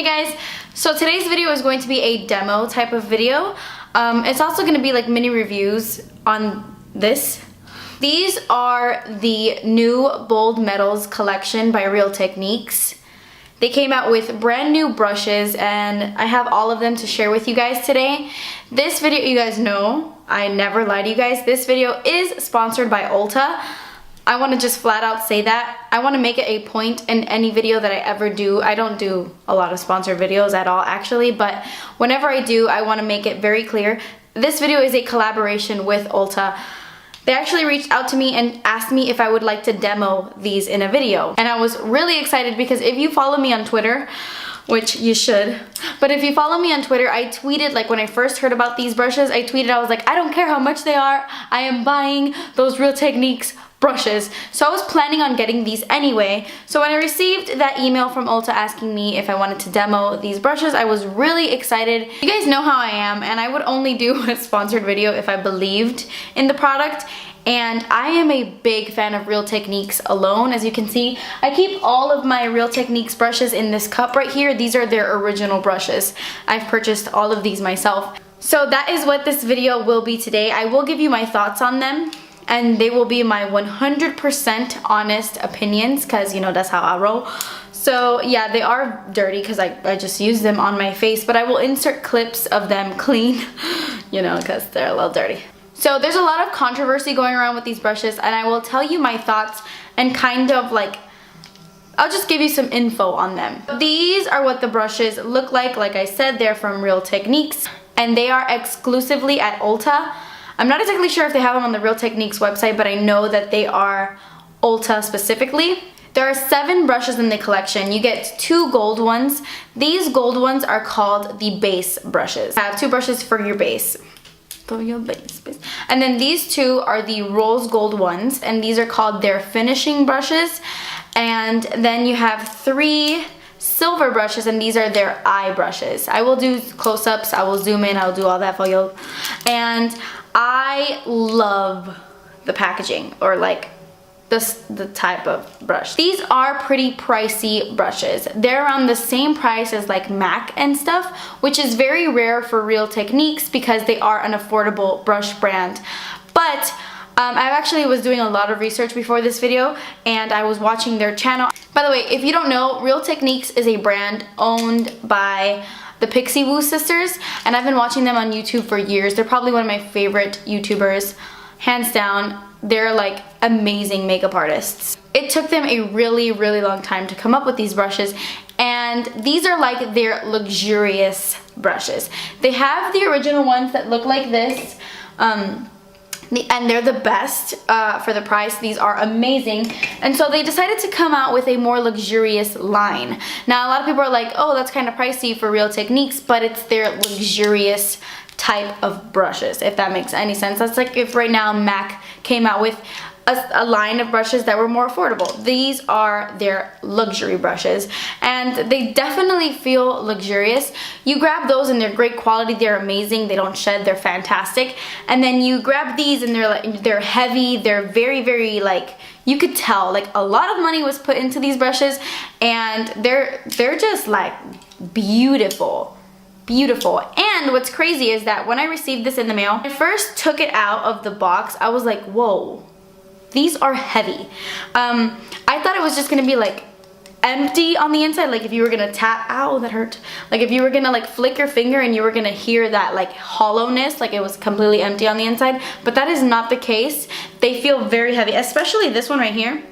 guys, so today's video is going to be a demo type of video. It's also going to be like mini reviews on this. These are the new Bold Metals collection by Real Techniques. They came out with brand new brushes and I have all of them to share with you guys today. This video, you guys know, I never lie to you guys, this video is sponsored by Ulta. I want to just flat out say that. I want to make it a point in any video that I ever do. I don't do a lot of sponsored videos at all actually, but whenever I do, I want to make it very clear. This video is a collaboration with Ulta. They actually reached out to me and asked me if I would like to demo these in a video. And I was really excited because if you follow me on Twitter, which you should, but if you follow me on Twitter, I tweeted, like when I first heard about these brushes, I tweeted, I was like, I don't care how much they are, I am buying those Real Techniques brushes. So I was planning on getting these anyway. So when I received that email from Ulta asking me if I wanted to demo these brushes, I was really excited. You guys know how I am, and I would only do a sponsored video if I believed in the product. And I am a big fan of Real Techniques alone. As you can see, I keep all of my Real Techniques brushes in this cup right here. These are their original brushes. I've purchased all of these myself. So that is what this video will be today. I will give you my thoughts on them, and they will be my 100% honest opinions, because you know that's how I roll. So yeah, they are dirty because I just use them on my face, but I will insert clips of them clean, you know, because they're a little dirty. So there's a lot of controversy going around with these brushes, and I will tell you my thoughts and kind of like, I'll just give you some info on them. These are what the brushes look like. Like I said, they're from Real Techniques, and they are exclusively at Ulta. I'm not exactly sure if they have them on the Real Techniques website, but I know that they are Ulta specifically. There are 7 brushes in the collection. You get 2 gold ones. These gold ones are called the base brushes. I have 2 brushes for your base. For your base. And then these 2 are the rose gold ones, and these are called their finishing brushes. And then you have 3 silver brushes, and these are their eye brushes. I will do close-ups, I will zoom in, I'll do all that for you. And I love the packaging, or like the type of brush. These are pretty pricey brushes. They're around the same price as like MAC and stuff, which is very rare for Real Techniques because they are an affordable brush brand. But I actually was doing a lot of research before this video, and I was watching their channel. By the way, if you don't know, Real Techniques is a brand owned by the Pixie Woo sisters, and I've been watching them on YouTube for years. They're probably one of my favorite YouTubers, hands down. They're like amazing makeup artists. It took them a really long time to come up with these brushes, and these are like their luxurious brushes. They have the original ones that look like this, and they're the best for the price. These are amazing, and so they decided to come out with a more luxurious line. Now a lot of people are like, oh, that's kind of pricey for Real Techniques, but it's their luxurious type of brushes, if that makes any sense. That's like if right now MAC came out with a line of brushes that were more affordable. These are their luxury brushes, and they definitely feel luxurious. You grab those and they're great quality, they're amazing, they don't shed, they're fantastic. And then you grab these and they're heavy, they're very like, you could tell like a lot of money was put into these brushes, and they're just like beautiful. And what's crazy is that when I received this in the mail, I first took it out of the box, I was like, whoa, these are heavy. I thought it was just gonna be like empty on the inside, like if you were gonna tap, ow, that hurt. Like if you were gonna like flick your finger and you were gonna hear that like hollowness, like it was completely empty on the inside, but that is not the case. They feel very heavy, especially this one right here.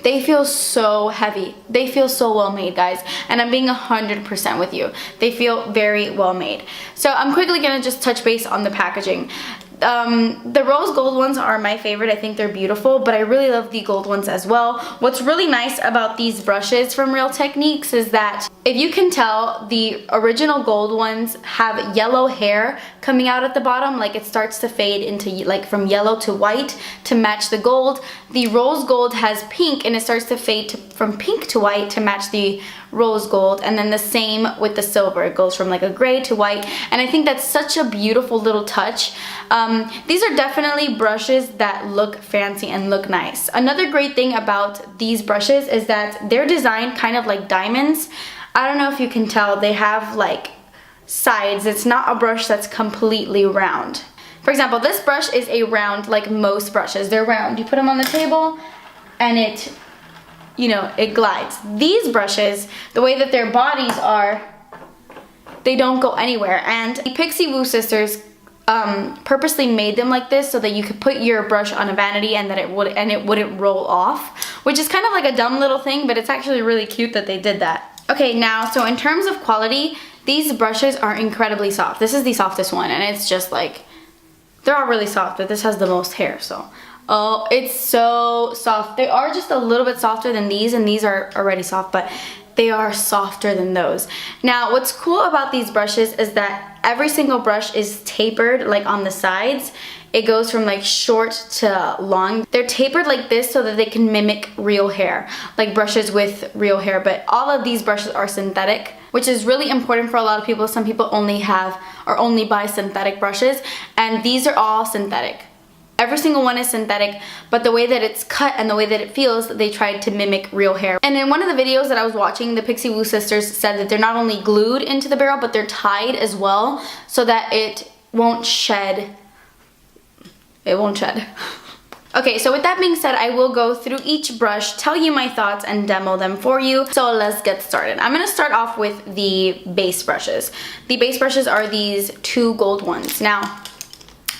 They feel so heavy. They feel so well made, guys. And I'm being 100% with you. They feel very well made. So I'm quickly gonna just touch base on the packaging. The rose gold ones are my favorite. I think they're beautiful, but I really love the gold ones as well. What's really nice about these brushes from Real Techniques is that if you can tell, the original gold ones have yellow hair coming out at the bottom, like it starts to fade into like from yellow to white to match the gold. The rose gold has pink and it starts to fade from pink to white to match the rose gold, and then the same with the silver. It goes from like a gray to white, and I think that's such a beautiful little touch. These are definitely brushes that look fancy and look nice. Another great thing about these brushes is that they're designed kind of like diamonds. I don't know if you can tell, they have like sides. It's not a brush that's completely round. For example, this brush is a round, like most brushes. They're round. You put them on the table and it, you know, it glides. These brushes, the way that their bodies are, they don't go anywhere. And the Pixie Woo sisters purposely made them like this so that you could put your brush on a vanity and that it wouldn't roll off, which is kind of like a dumb little thing, but it's actually really cute that they did that. Okay, now, so in terms of quality, these brushes are incredibly soft. This is the softest one, and it's just like, they're all really soft, but this has the most hair, so. Oh, it's so soft. They are just a little bit softer than these, and these are already soft, but they are softer than those. Now, what's cool about these brushes is that every single brush is tapered, like on the sides. It goes from like short to long. They're tapered like this so that they can mimic real hair, like brushes with real hair, but all of these brushes are synthetic, which is really important for a lot of people. Some people only have or only buy synthetic brushes, and these are all synthetic. Every single one is synthetic, but the way that it's cut and the way that it feels, they tried to mimic real hair. And in one of the videos that I was watching, the Pixie Woo sisters said that they're not only glued into the barrel, but they're tied as well so that it won't shed. It won't shed. Okay, so with that being said, I will go through each brush, tell you my thoughts, and demo them for you. So let's get started. I'm gonna start off with the base brushes. The base brushes are these two gold ones. Now,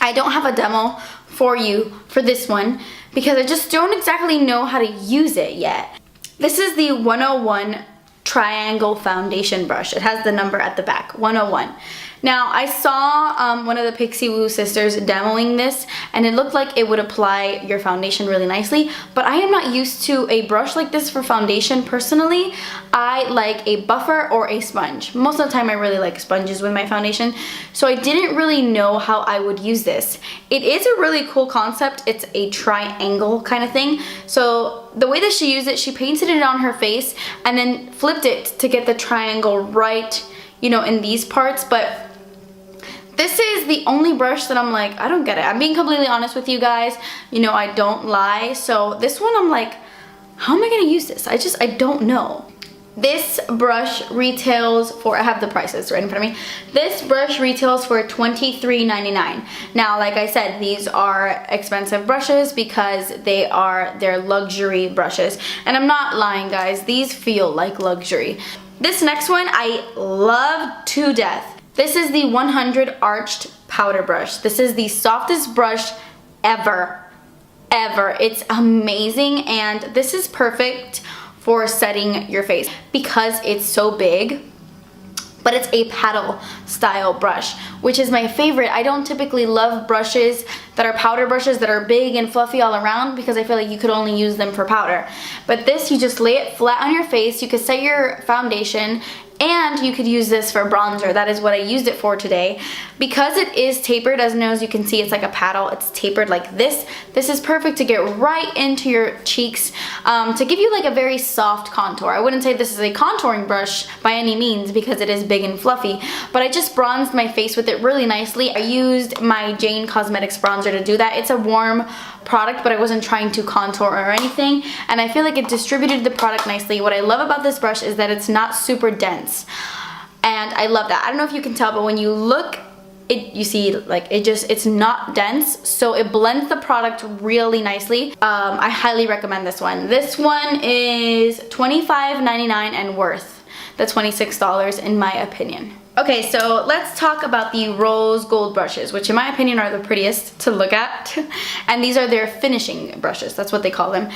I don't have a demo for you for this one because I just don't exactly know how to use it yet. This is the 101 triangle foundation brush. It has the number at the back, 101. Now, I saw one of the Pixie Woo sisters demoing this, and it looked like it would apply your foundation really nicely, but I am not used to a brush like this for foundation personally. I like a buffer or a sponge. Most of the time I really like sponges with my foundation, so I didn't really know how I would use this. It is a really cool concept. It's a triangle kind of thing. So the way that she used it, she painted it on her face and then flipped it to get the triangle right, you know, in these parts, but this is the only brush that I'm like, I don't get it. I'm being completely honest with you guys. You know, I don't lie. So this one I'm like, how am I gonna use this? I don't know. This brush retails for, I have the prices right in front of me. This brush retails for $23.99. Now, like I said, these are expensive brushes because they're luxury brushes. And I'm not lying, guys. These feel like luxury. This next one I love to death. This is the 100 Arched Powder Brush. This is the softest brush ever. It's amazing, and this is perfect for setting your face because it's so big, but it's a paddle style brush, which is my favorite. I don't typically love brushes that are powder brushes that are big and fluffy all around because I feel like you could only use them for powder. But this, you just lay it flat on your face, you could set your foundation, and you could use this for bronzer. That is what I used it for today. Because it is tapered, as you can see, it's like a paddle. It's tapered like this. This is perfect to get right into your cheeks to give you like a very soft contour. I wouldn't say this is a contouring brush by any means because it is big and fluffy, but I just bronzed my face with it really nicely. I used my Jane Cosmetics bronzer to do that. It's a warm product, but I wasn't trying to contour or anything, and I feel like it distributed the product nicely. What I love about this brush is that it's not super dense, and I love that. I don't know if you can tell, but when you look, you see like it's not dense, so it blends the product really nicely. I highly recommend this one. This one is $25.99 and worth the $26 in my opinion. Okay, so let's talk about the rose gold brushes, which in my opinion are the prettiest to look at. And these are their finishing brushes, that's what they call them.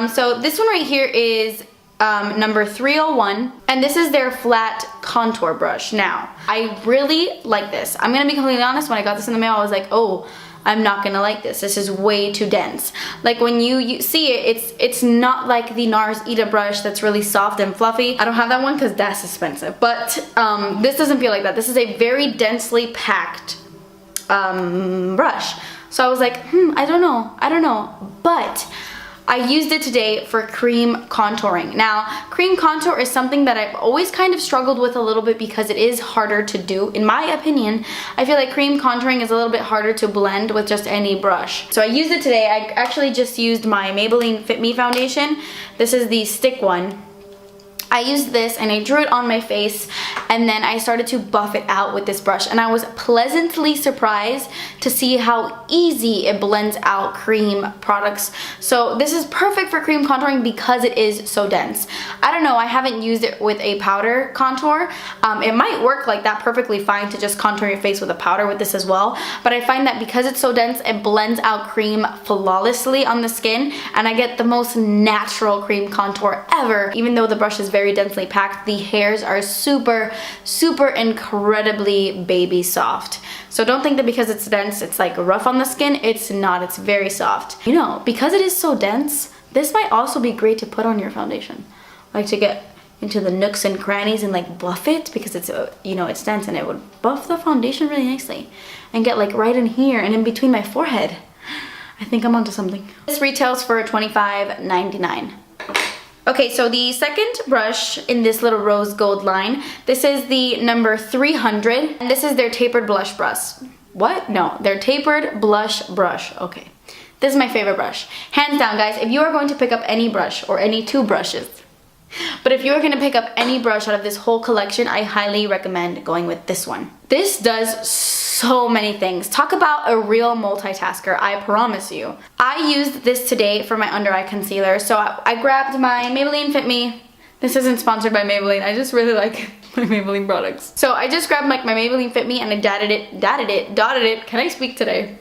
So this one right here is number 301, and this is their flat contour brush. Now, I really like this. I'm gonna be completely honest, when I got this in the mail, I was like, oh, I'm not gonna like this. This is way too dense. Like when you see it, it's not like the NARS Ita brush that's really soft and fluffy. I don't have that one because that's expensive. But this doesn't feel like that. This is a very densely packed brush. So I was like, I don't know. But I used it today for cream contouring. Now, cream contour is something that I've always kind of struggled with a little bit because it is harder to do. In my opinion, I feel like cream contouring is a little bit harder to blend with just any brush. So I used it today. I actually just used my Maybelline Fit Me foundation. This is the stick one. I used this and I drew it on my face, and then I started to buff it out with this brush, and I was pleasantly surprised to see how easy it blends out cream products. So this is perfect for cream contouring because it is so dense. I don't know, I haven't used it with a powder contour. It might work like that perfectly fine to just contour your face with a powder with this as well, but I find that because it's so dense, it blends out cream flawlessly on the skin, and I get the most natural cream contour ever. Even though the brush is very densely packed, the hairs are super incredibly baby soft. So don't think that because it's dense it's like rough on the skin. It's not, it's very soft. You know, because it is so dense, this might also be great to put on your foundation, like to get into the nooks and crannies and like buff it, because it's you know, it's dense, and it would buff the foundation really nicely and get like right in here and in between my forehead. I think I'm onto something. This retails for $25.99. Okay, so the second brush in this little rose gold line, this is the number 300, and this is their tapered blush brush. What? No, their tapered blush brush. Okay, this is my favorite brush. Hands down, guys, if you are going to pick up any brush, or any two brushes, but if you are going to pick up any brush out of this whole collection, I highly recommend going with this one. This does so many things. Talk about a real multitasker, I promise you. I used this today for my under eye concealer. So I grabbed my Maybelline Fit Me. This isn't sponsored by Maybelline. I just really like my Maybelline products. So I just grabbed like my Maybelline Fit Me and I dotted it. Can I speak today?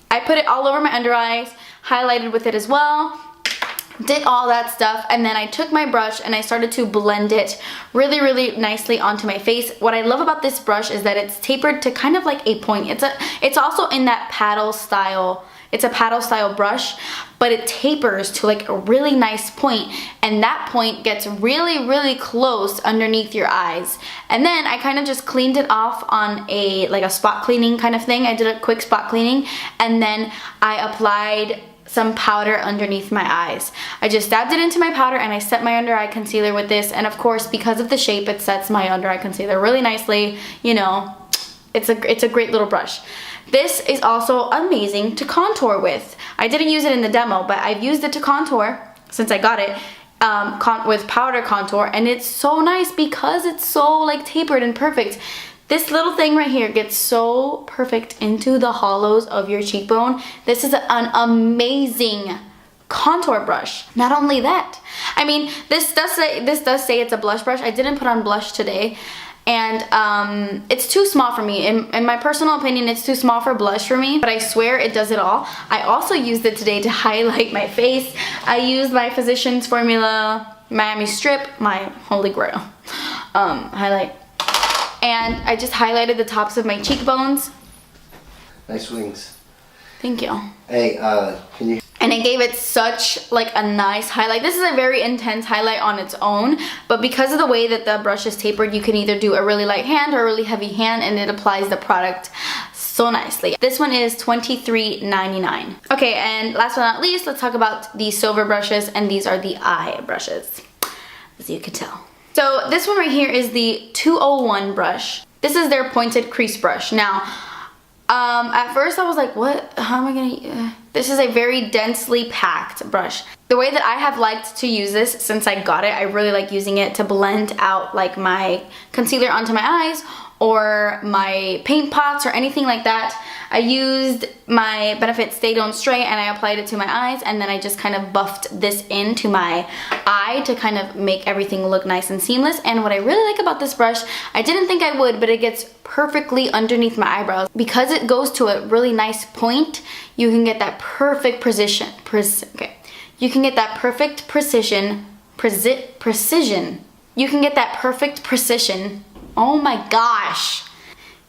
I put it all over my under eyes, highlighted with it as well. Did all that stuff, and then I took my brush and I started to blend it really nicely onto my face. What I love about this brush is that it's tapered to kind of like a point. It's also in that paddle style. It's a paddle style brush, but it tapers to like a really nice point, and that point gets really close underneath your eyes. And then I kind of just cleaned it off on a spot cleaning kind of thing. I did a quick spot cleaning, and then I applied some powder underneath my eyes. I just dabbed it into my powder and I set my under eye concealer with this, and of course because of the shape it sets my under eye concealer really nicely. You know, it's a great little brush. This is also amazing to contour with. I didn't use it in the demo, but I've used it to contour since I got it with powder contour, and it's so nice because it's so like tapered and perfect. This little thing right here gets so perfect into the hollows of your cheekbone. This is an amazing contour brush. Not only that, I mean, this does say it's a blush brush. I didn't put on blush today, and it's too small for me. In my personal opinion, it's too small for blush for me, but I swear it does it all. I also used it today to highlight my face. I used my Physicians Formula Miami Strip, my holy grail highlight. And I just highlighted the tops of my cheekbones. Nice wings. Thank you. Hey, can you... And it gave it such like a nice highlight. This is a very intense highlight on its own, but because of the way that the brush is tapered, you can either do a really light hand or a really heavy hand, and it applies the product so nicely. This one is $23.99. Okay, and last but not least, let's talk about the silver brushes, and these are the eye brushes, as you can tell. So this one right here is the 201 brush. This is their pointed crease brush. Now, at first I was like, what? How am I gonna... This is a very densely packed brush. The way that I have liked to use this since I got it, I really like using it to blend out like my concealer onto my eyes or my paint pots or anything like that. I used my Benefit Stay Don't Stray and I applied it to my eyes, and then I just kind of buffed this into my eye to kind of make everything look nice and seamless. And what I really like about this brush, I didn't think I would, but it gets perfectly underneath my eyebrows. Because it goes to a really nice point, you can get that perfect precision. You can get that perfect precision. You can get that perfect precision. Oh my gosh.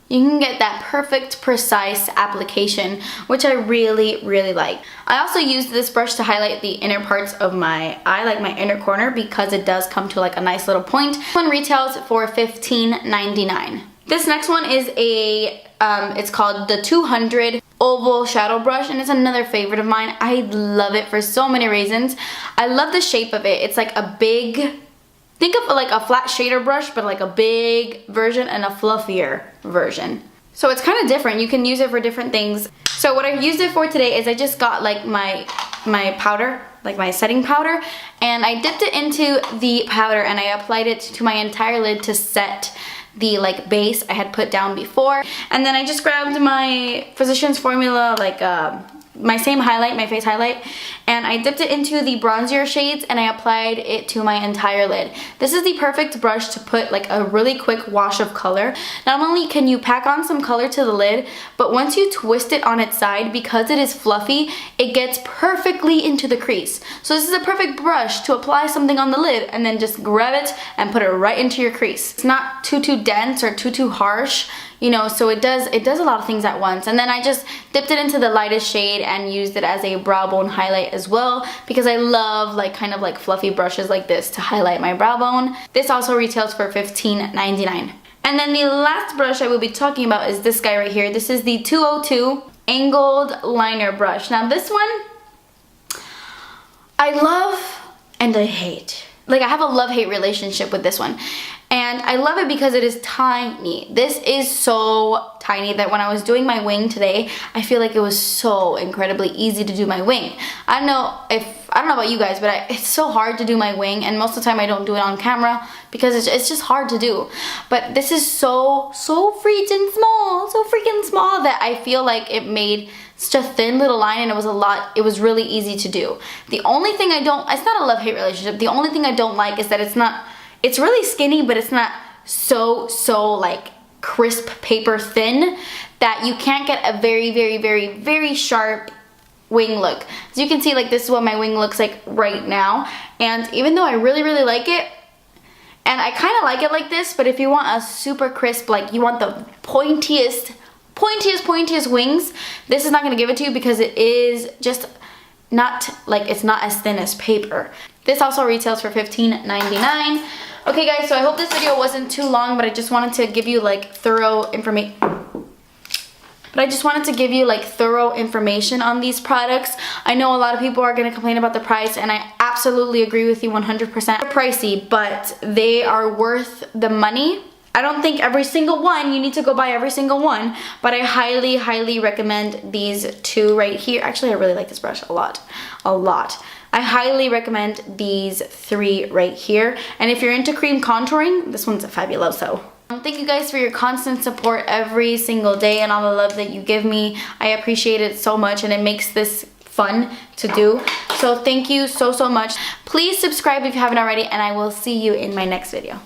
You can get that perfect, precise application, which I really like. I also used this brush to highlight the inner parts of my eye, like my inner corner, because it does come to like a nice little point. This one retails for $15.99. This next one is it's called the 200 Oval Shadow Brush, and it's another favorite of mine. I love it for so many reasons. I love the shape of it. It's like a big... Think of like a flat shader brush, but like a big version and a fluffier version. So it's kind of different. You can use it for different things. So what I used it for today is I just got like my my powder, like my setting powder, and I dipped it into the powder and I applied it to my entire lid to set the like base I had put down before. And then I just grabbed my Physicians Formula, like my same highlight, my face highlight, and I dipped it into the bronzier shades and I applied it to my entire lid. This is the perfect brush to put like a really quick wash of color. Not only can you pack on some color to the lid, but once you twist it on its side, because it is fluffy, it gets perfectly into the crease. So this is a perfect brush to apply something on the lid and then just grab it and put it right into your crease. It's not too dense or too harsh, you know, so it does a lot of things at once. And then I just dipped it into the lightest shade and used it as a brow bone highlight as well, because I love like kind of like fluffy brushes like this to highlight my brow bone. This also retails for $15.99. And then the last brush I will be talking about is this guy right here. This is the 202 angled liner brush. Now this one I love and I hate. Like, I have a love-hate relationship with this one. And I love it because it is tiny. This is so tiny that when I was doing my wing today, I feel like it was so incredibly easy to do my wing. I don't know about you guys, but it's so hard to do my wing, and most of the time I don't do it on camera because it's just hard to do. But this is so freaking small that I feel like it made such a thin little line, and it was really easy to do. The only thing it's not a love-hate relationship. The only thing I don't like is that it's really skinny, but it's not so like crisp paper thin that you can't get a very sharp wing look. As you can see, like, this is what my wing looks like right now. And even though I really like it, and I kind of like it like this, but if you want a super crisp, like you want the pointiest wings, this is not going to give it to you because it is just not, like, it's not as thin as paper. This also retails for $15.99. Okay guys, so I hope this video wasn't too long, but I just wanted to give you like thorough information. On these products. I know a lot of people are going to complain about the price, and I absolutely agree with you 100%. They're pricey, but they are worth the money. I don't think every single one, you need to go buy every single one, but I highly recommend these two right here. Actually, I really like this brush a lot. I highly recommend these three right here. And if you're into cream contouring, this one's a fabuloso. Thank you guys for your constant support every single day and all the love that you give me. I appreciate it so much, and it makes this fun to do. So thank you so much. Please subscribe if you haven't already, and I will see you in my next video.